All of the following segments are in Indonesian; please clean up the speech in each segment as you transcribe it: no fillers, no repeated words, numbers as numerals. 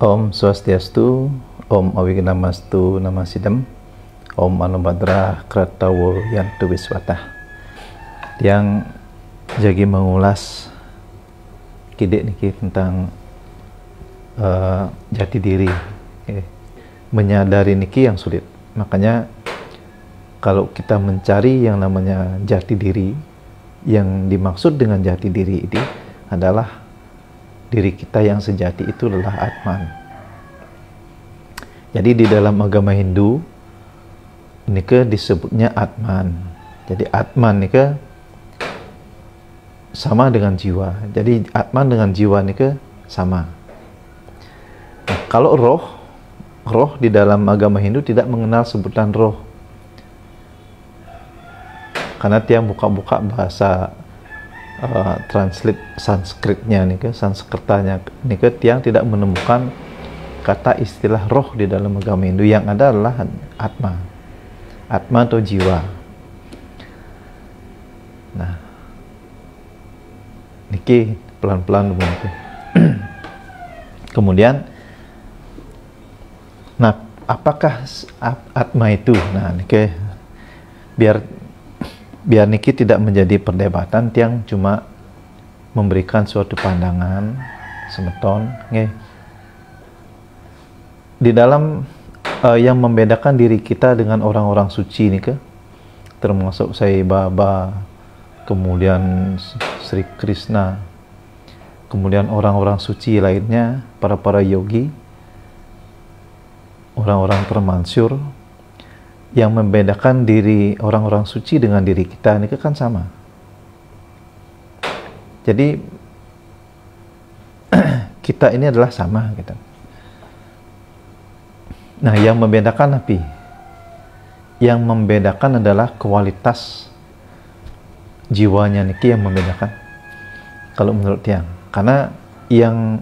Om Swastiastu, Om Awignamastu Namasidam, Om Anubhadra Kratawo Yantu Wiswata. Yang jadi mengulas kidek niki tentang jati diri, menyadari niki yang sulit. Makanya kalau kita mencari yang namanya jati diri, yang dimaksud dengan jati diri ini adalah diri kita yang sejati itu adalah Atman. Jadi di dalam agama Hindu ini disebutnya Atman. Jadi Atman ini sama dengan jiwa. Jadi Atman dengan jiwa ini sama. Nah, kalau roh di dalam agama Hindu tidak mengenal sebutan roh. Karena tiang buka-buka bahasa translate Sanskritnya Sanskertanya tiang tidak menemukan kata istilah roh di dalam agama Hindu. Yang ada adalah Atma atau jiwa. Nah, niki pelan-pelan begitu. Kemudian, nah, apakah Atma itu? Nah, niki biar niki tidak menjadi perdebatan, tiang cuma memberikan suatu pandangan semeton di dalam yang membedakan diri kita dengan orang-orang suci nih termasuk Sai Baba, kemudian Sri Krishna, kemudian orang-orang suci lainnya, para yogi, orang-orang termansur. Yang membedakan diri orang-orang suci dengan diri kita ini kan sama. Jadi kita ini adalah sama gitu. Nah, yang membedakan apa? Yang membedakan adalah kualitas jiwanya niki yang membedakan. Kalau menurut tiang, karena yang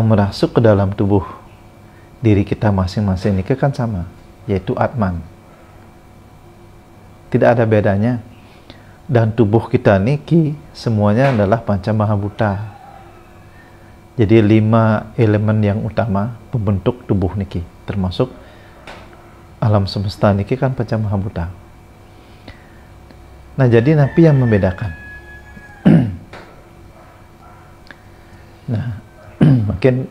merasuk ke dalam tubuh diri kita masing-masing niki kan sama, yaitu Atman. Tidak ada bedanya. Dan tubuh kita niki semuanya adalah panca mahabhuta. Jadi 5 elemen yang utama pembentuk tubuh niki, termasuk alam semesta niki kan panca mahabhuta. Nah, jadi napi yang membedakan. Nah, makin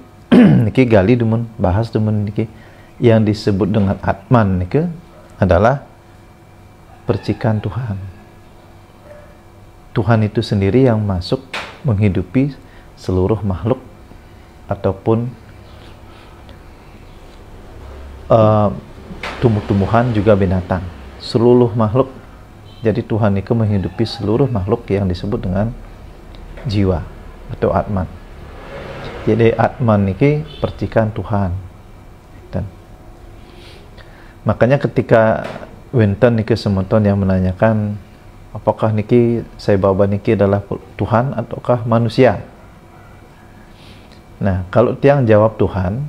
niki gali dumun bahas dumun niki yang disebut dengan Atman niki adalah percikan Tuhan. Tuhan itu sendiri yang masuk menghidupi seluruh makhluk ataupun tumbuh-tumbuhan juga binatang. Seluruh makhluk. Jadi Tuhan itu menghidupi seluruh makhluk yang disebut dengan jiwa atau Atman. Jadi Atman ini percikan Tuhan. Dan makanya ketika wenten niki semeton yang menanyakan apakah niki Sai Baba niki adalah Tuhan ataukah manusia. Nah, kalau tiang jawab Tuhan,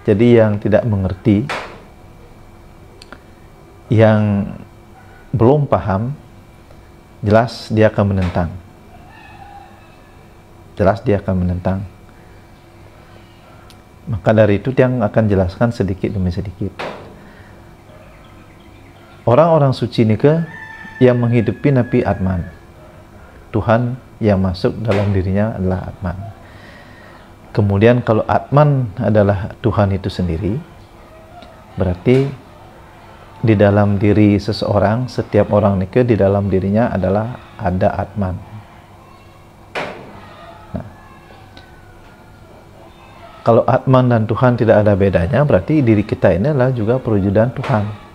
jadi yang tidak mengerti, yang belum paham, jelas dia akan menentang. Maka dari itu tiang akan jelaskan sedikit demi sedikit. Orang-orang suci nike yang menghidupi napi Atman. Tuhan yang masuk dalam dirinya adalah Atman. Kemudian kalau Atman adalah Tuhan itu sendiri, berarti di dalam diri seseorang, setiap orang nike di dalam dirinya adalah ada Atman. Nah, kalau Atman dan Tuhan tidak ada bedanya, berarti diri kita ini adalah juga perwujudan Tuhan.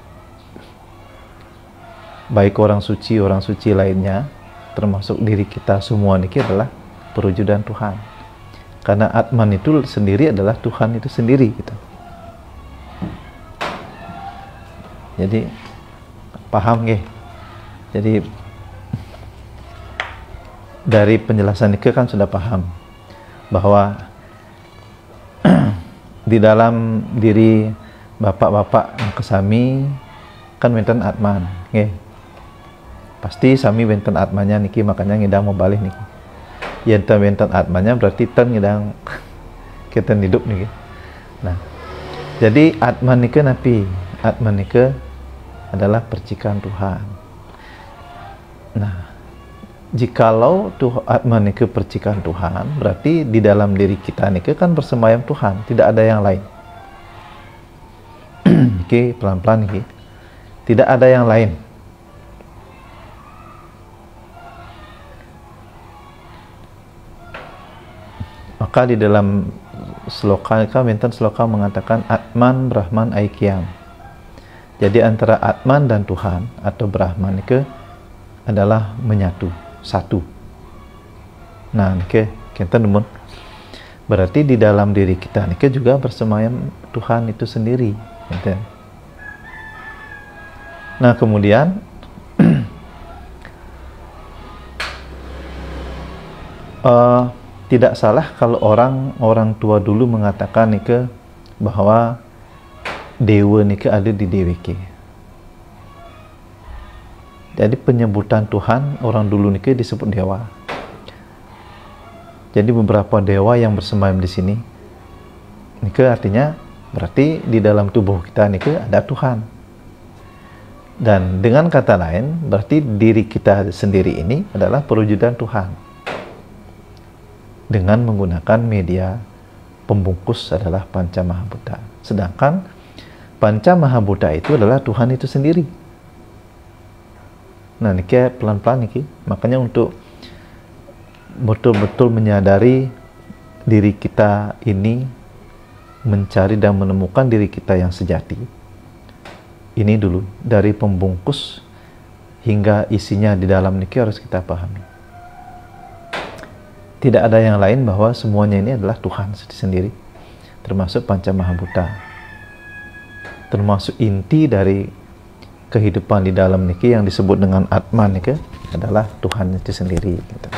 Baik orang suci lainnya, termasuk diri kita semua niki adalah perwujudan Tuhan. Karena Atman itu sendiri adalah Tuhan itu sendiri gitu. Jadi paham nggih? Jadi dari penjelasan niki kan sudah paham bahwa di dalam diri bapak-bapak kesami kan wenten Atman nggih. Pasti sami wenten Atmanya niki, makanya ngidang mau balik niki. Yen wenten Atmanya berarti ten ngidang kita hidup nih. Nah, jadi Atman nike napi, Atman nike adalah percikan Tuhan. Nah, jikalau Atman nike percikan Tuhan, berarti di dalam diri kita nike kan bersemayam Tuhan, tidak ada yang lain. Oke, pelan-pelan nih. Tidak ada yang lain. Maka di dalam sloka mengatakan Atman Brahman Aikyam. Jadi antara Atman dan Tuhan atau Brahman itu adalah menyatu, satu. Nah, nike kita nemun. Berarti di dalam diri kita nike juga bersemayam Tuhan itu sendiri. Gitu. Nah, kemudian tidak salah kalau orang tua dulu mengatakan nike bahwa dewa nike ada di DWK. Jadi penyebutan Tuhan orang dulu nike disebut dewa. Jadi beberapa dewa yang bersemayam di sini nike artinya berarti di dalam tubuh kita nike ada Tuhan. Dan dengan kata lain berarti diri kita sendiri ini adalah perwujudan Tuhan. Dengan menggunakan media pembungkus adalah Panca Mahabhuta. Sedangkan Panca Mahabhuta itu adalah Tuhan itu sendiri. Nah, niki pelan-pelan niki. Makanya untuk betul-betul menyadari diri kita ini, mencari dan menemukan diri kita yang sejati. Ini dulu dari pembungkus hingga isinya di dalam niki harus kita pahami. Tidak ada yang lain bahwa semuanya ini adalah Tuhan sendiri, termasuk Panca Mahabhuta, termasuk inti dari kehidupan di dalam niki yang disebut dengan Atman niki adalah Tuhan itu sendiri. Gitu.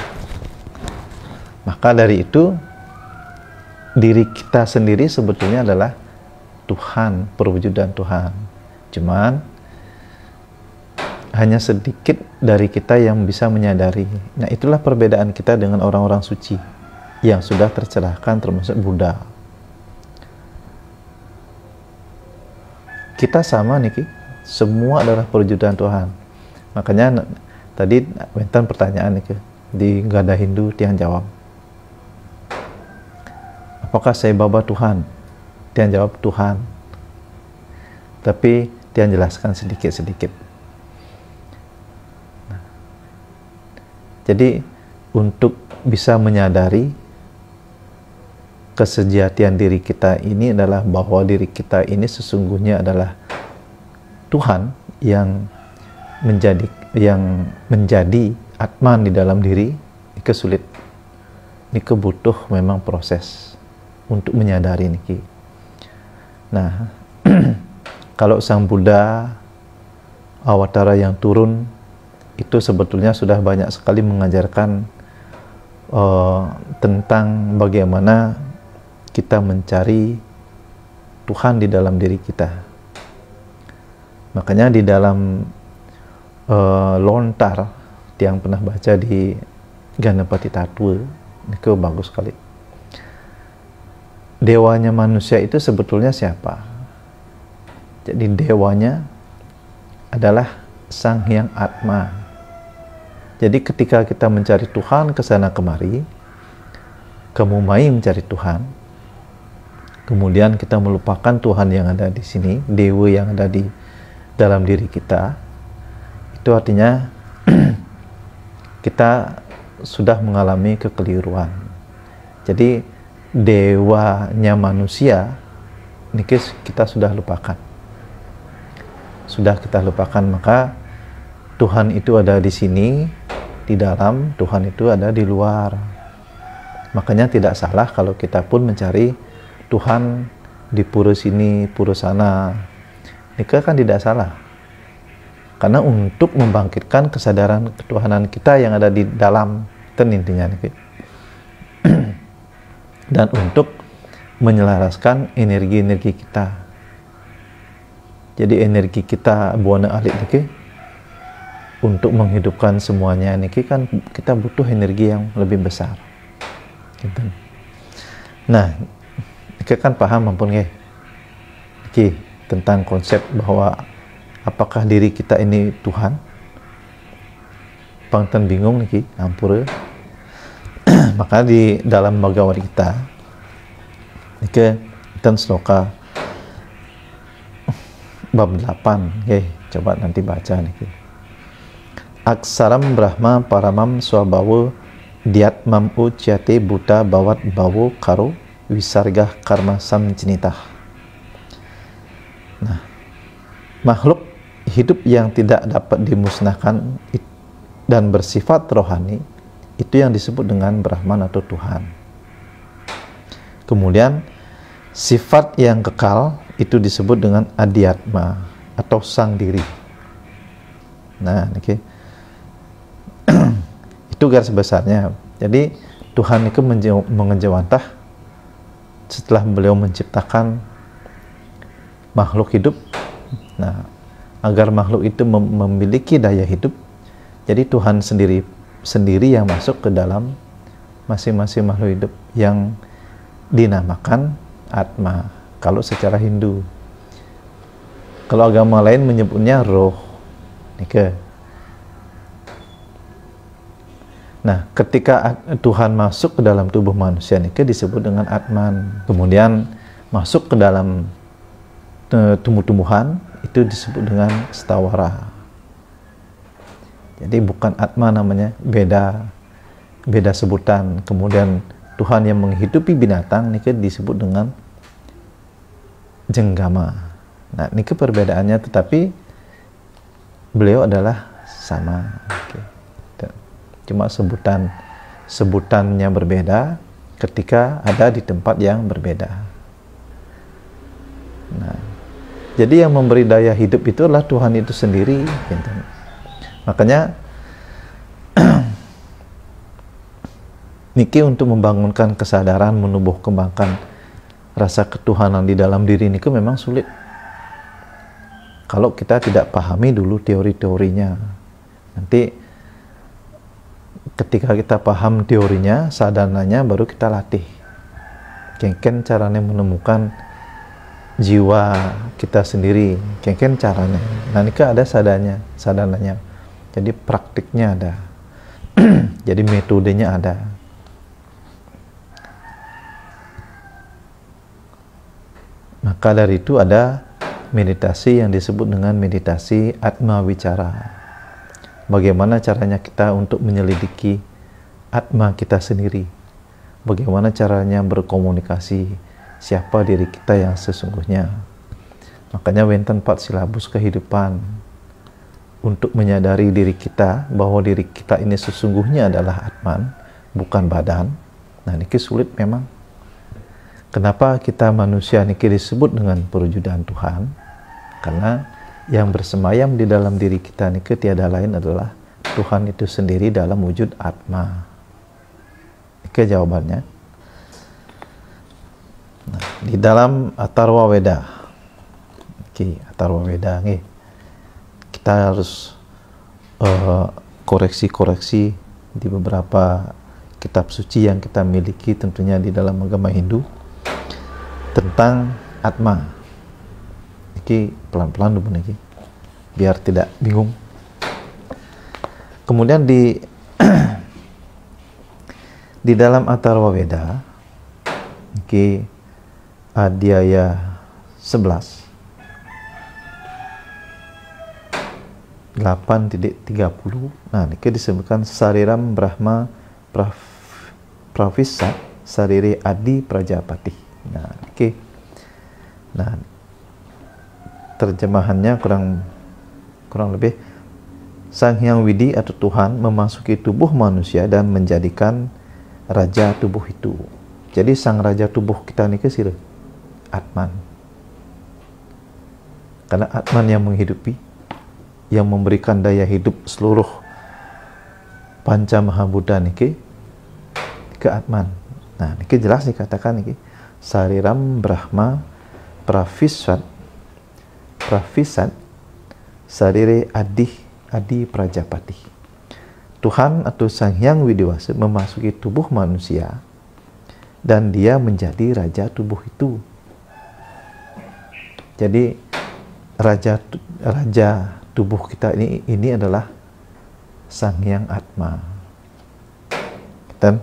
Maka dari itu diri kita sendiri sebetulnya adalah Tuhan, perwujudan Tuhan. Cuman hanya sedikit dari kita yang bisa menyadari. Nah, itulah perbedaan kita dengan orang-orang suci yang sudah tercerahkan, termasuk Buddha. Kita sama niki, semua adalah perwujudan Tuhan. Makanya tadi wenten pertanyaan niki di Gada Hindu tiang jawab. Apakah saya Baba Tuhan? Tiang jawab Tuhan. Tapi tiang jelaskan sedikit-sedikit. Jadi untuk bisa menyadari kesejatian diri kita ini adalah bahwa diri kita ini sesungguhnya adalah Tuhan yang menjadi Atman di dalam diri. Ini sulit. Ini butuh memang proses untuk menyadari niki. Nah, kalau Sang Buddha Awatara yang turun itu sebetulnya sudah banyak sekali mengajarkan tentang bagaimana kita mencari Tuhan di dalam diri kita. Makanya di dalam lontar yang pernah baca di Ganapati Tattwa, itu bagus sekali. Dewanya manusia itu sebetulnya siapa? Jadi dewanya adalah Sang Hyang Atma. Jadi ketika kita mencari Tuhan ke sana kemari, kamu mai mencari Tuhan, kemudian kita melupakan Tuhan yang ada di sini, dewa yang ada di dalam diri kita, itu artinya kita sudah mengalami kekeliruan. Jadi dewanya manusia ini kita sudah lupakan. Sudah kita lupakan, maka Tuhan itu ada di sini, di dalam, Tuhan itu ada di luar. Makanya tidak salah kalau kita pun mencari Tuhan di pura sini, pura sana. Ini kan tidak salah. Karena untuk membangkitkan kesadaran ketuhanan kita yang ada di dalam, itu intinya. Dan untuk menyelaraskan energi-energi kita. Jadi energi kita buana alik niki untuk menghidupkan semuanya niki kan kita butuh energi yang lebih besar. Gitu. Nah, Kita kan paham ampun nggih. Oke, tentang konsep bahwa apakah diri kita ini Tuhan? Pangten bingung niki, ampura. Maka di dalam Bhagavad Gita niki ten sloka bab 8, nggih, coba nanti baca niki. Aksaram Brahma Paramam Swabhawa Diatmam Ucyate Buta Bawat Bawo Karo Wisargah Karma Samcinitah. Nah, makhluk hidup yang tidak dapat dimusnahkan dan bersifat rohani itu yang disebut dengan Brahman atau Tuhan. Kemudian sifat yang kekal itu disebut dengan Adhyatma atau sang diri. Nah, okay. Itu garis besarnya. Jadi Tuhan itu mengejawantah setelah beliau menciptakan makhluk hidup. Nah, agar makhluk itu memiliki daya hidup, jadi Tuhan sendiri yang masuk ke dalam masing-masing makhluk hidup yang dinamakan Atma kalau secara Hindu. Kalau agama lain menyebutnya roh. Nika. Nah, ketika Tuhan masuk ke dalam tubuh manusia nika disebut dengan Atman. Kemudian masuk ke dalam tumbuh-tumbuhan itu disebut dengan Stawara. Jadi bukan Atma namanya, beda sebutan. Kemudian Tuhan yang menghidupi binatang nika disebut dengan Jenggama. Nah, ini perbedaannya, tetapi beliau adalah sama. Okay. Cuma sebutannya berbeda ketika ada di tempat yang berbeda. Nah, jadi yang memberi daya hidup itu adalah Tuhan itu sendiri. Gitu. Makanya niki untuk membangunkan kesadaran, menumbuh kembangkan rasa ketuhanan di dalam diri niki memang sulit. Kalau kita tidak pahami dulu teori-teorinya. Nanti ketika kita paham teorinya, sadananya baru kita latih. Kengken caranya menemukan jiwa kita sendiri. Kengken caranya. Nah, ini ada sadananya. Jadi praktiknya ada. Jadi metodenya ada. Maka dari itu ada meditasi yang disebut dengan meditasi Atma Wicara. Bagaimana caranya kita untuk menyelidiki Atma kita sendiri? Bagaimana caranya berkomunikasi siapa diri kita yang sesungguhnya? Makanya wenten 4 silabus kehidupan untuk menyadari diri kita bahwa diri kita ini sesungguhnya adalah Atman, bukan badan. Nah, ini sulit memang. Kenapa kita manusia ini disebut dengan perwujudan Tuhan? Karena yang bersemayam di dalam diri kita ini tiada lain adalah Tuhan itu sendiri dalam wujud Atma. Itu jawabannya. Nah, di dalam Atharva Veda, Atharva Veda nih, kita harus koreksi-koreksi di beberapa kitab suci yang kita miliki tentunya di dalam agama Hindu tentang Atma. Pelan-pelan dulu nih, biar tidak bingung. Kemudian di dalam Atharva Veda, Adhyaya 11 8.30. Nah, ini disebutkan Sariram Brahma Pravissat Sarire Adi Prajapati. Nah, nah, terjemahannya kurang lebih Sang Hyang Widi atau Tuhan memasuki tubuh manusia dan menjadikan raja tubuh itu. Jadi sang raja tubuh kita ini sira Atman. Karena Atman yang menghidupi, yang memberikan daya hidup seluruh panca mahabudha niki ke Atman. Nah, niki jelas dikatakan niki Sariram Brahma Pravissat Sarire Adi Prajapati. Tuhan atau Sang Hyang Widiwasa memasuki tubuh manusia dan dia menjadi raja tubuh itu. Jadi raja tubuh kita ini adalah Sang Hyang Atma. Dan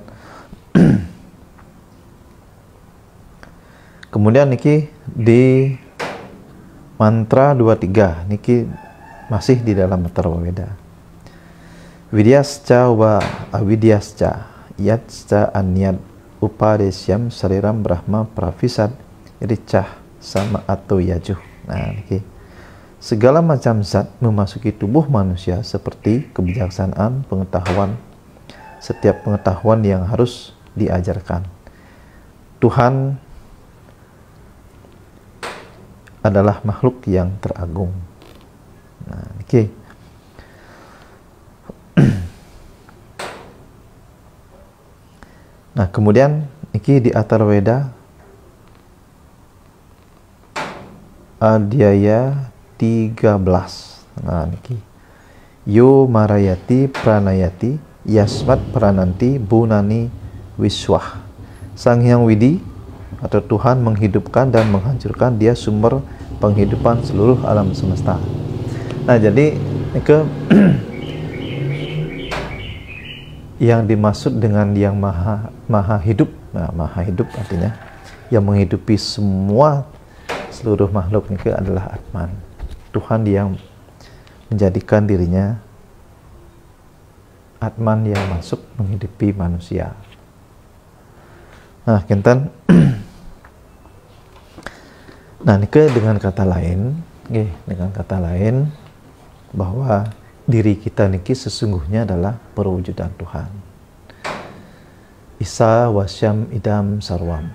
kemudian niki di mantra 23 niki masih di dalam Atharva Veda. Vidyascha wa avidyascha yatscha anyad upadesyam sariram brahma pravisad ricah sama atau yajuh. Nah, niki segala macam zat memasuki tubuh manusia seperti kebijaksanaan, pengetahuan, setiap pengetahuan yang harus diajarkan. Tuhan adalah makhluk yang teragung. Nah, okay. Nah, kemudian iki di Atharva Veda Adhyaya 13. Nah, niki Yo marayati pranayati yasmat prananti bunani wiswah. Sang Hyang Widi atau Tuhan menghidupkan dan menghancurkan, dia sumber penghidupan seluruh alam semesta. Nah, jadi yang dimaksud dengan yang maha hidup, nah, maha hidup artinya yang menghidupi semua seluruh makhluk ini adalah Atman. Tuhan yang menjadikan dirinya Atman yang masuk menghidupi manusia. Nah, kinten nah, nike dengan kata lain bahwa diri kita niki sesungguhnya adalah perwujudan Tuhan. Isa wasyam idam sarwam.